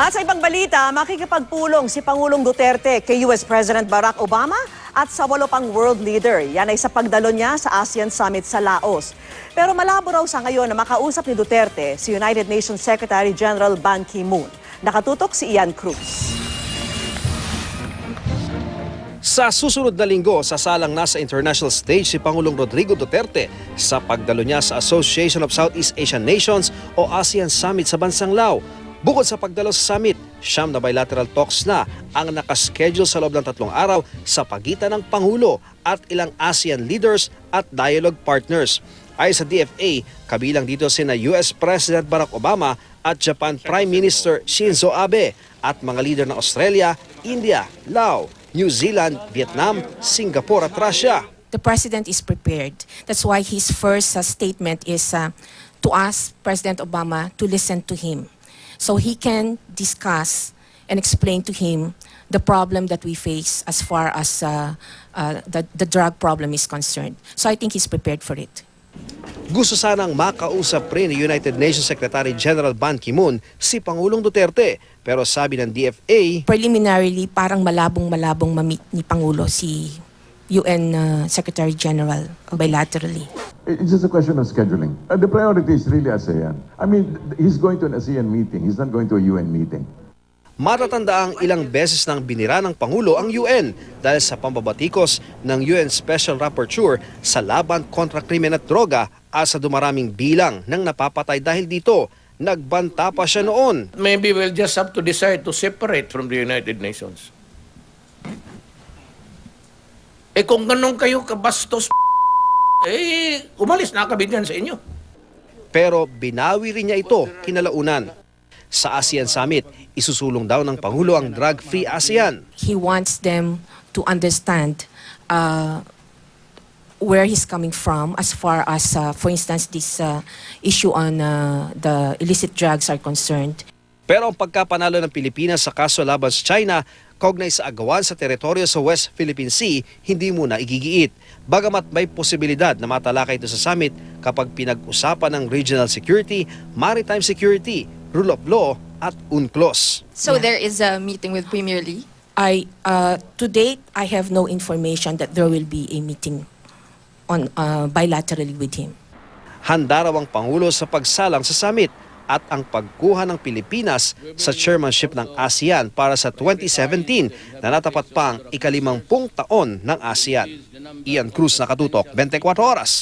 At sa ibang balita, makikipagpulong si Pangulong Duterte kay US President Barack Obama at sa 8 pang world leader. Yan ay sa pagdalo niya sa ASEAN Summit sa Laos. Pero malabo raw sa ngayon na makausap ni Duterte si United Nations Secretary General Ban Ki-moon. Nakatutok si Ian Cruz. Sa susunod na linggo, sasalang nasa international stage si Pangulong Rodrigo Duterte sa pagdalo niya sa Association of Southeast Asian Nations o ASEAN Summit sa bansang Lao. Bukod sa pagdalo sa summit, 9 na bilateral talks na ang nakaschedule sa loob ng 3 araw sa pagitan ng Pangulo at ilang ASEAN leaders at dialogue partners. Ayon sa DFA, kabilang dito sina US President Barack Obama at Japan Prime Minister Shinzo Abe at mga leader ng Australia, India, Laos, New Zealand, Vietnam, Singapore at Russia. The President is prepared. That's why his first statement is to ask President Obama to listen to him so he can discuss and explain to him the problem that we face as far as the drug problem is concerned. So I think he's prepared for it. Gusto sanang makausap rin ni United Nations Secretary General Ban Ki-moon si Pangulong Duterte. Pero sabi ng DFA, preliminarily, parang malabong-malabong ma-meet ni Pangulo si UN Secretary General bilaterally. It's just a question of scheduling. The priority is really ASEAN. I mean, he's going to an ASEAN meeting. He's not going to a UN meeting. matatanda ang ilang beses nang binira ng Pangulo ang UN dahil sa pambabatikos ng UN Special Rapporteur sa laban kontra krimen at droga at sa dumaraming bilang ng napapatay dahil dito. Nagbanta pa siya noon. Maybe we'll just have to decide to separate from the United Nations. Kung ganun kayo kabastos, umalis na kami dyan sa inyo. Pero binawi rin niya ito kinalaunan. Sa ASEAN Summit, isusulong daw ng Pangulo ang drug-free ASEAN. He wants them to understand where he's coming from as far as, for instance, this issue on the illicit drugs are concerned. Pero ang pagkapanalo ng Pilipinas sa kaso laban sa China, kaugnay sa agawan sa teritoryo sa West Philippine Sea, hindi muna igigiit. Bagamat may posibilidad na matalakay ito sa summit kapag pinag-usapan ng regional security, maritime security, rule of law at UNCLOS. So there is a meeting with Premier Lee? To date, I have no information that there will be a meeting on bilaterally with him. Handa raw ang Pangulo sa pagsalang sa summit at ang pagkuha ng Pilipinas sa chairmanship ng ASEAN para sa 2017 na natapat pa ang ika-50 taon ng ASEAN. Ian Cruz, Nakatutok, 24 Oras.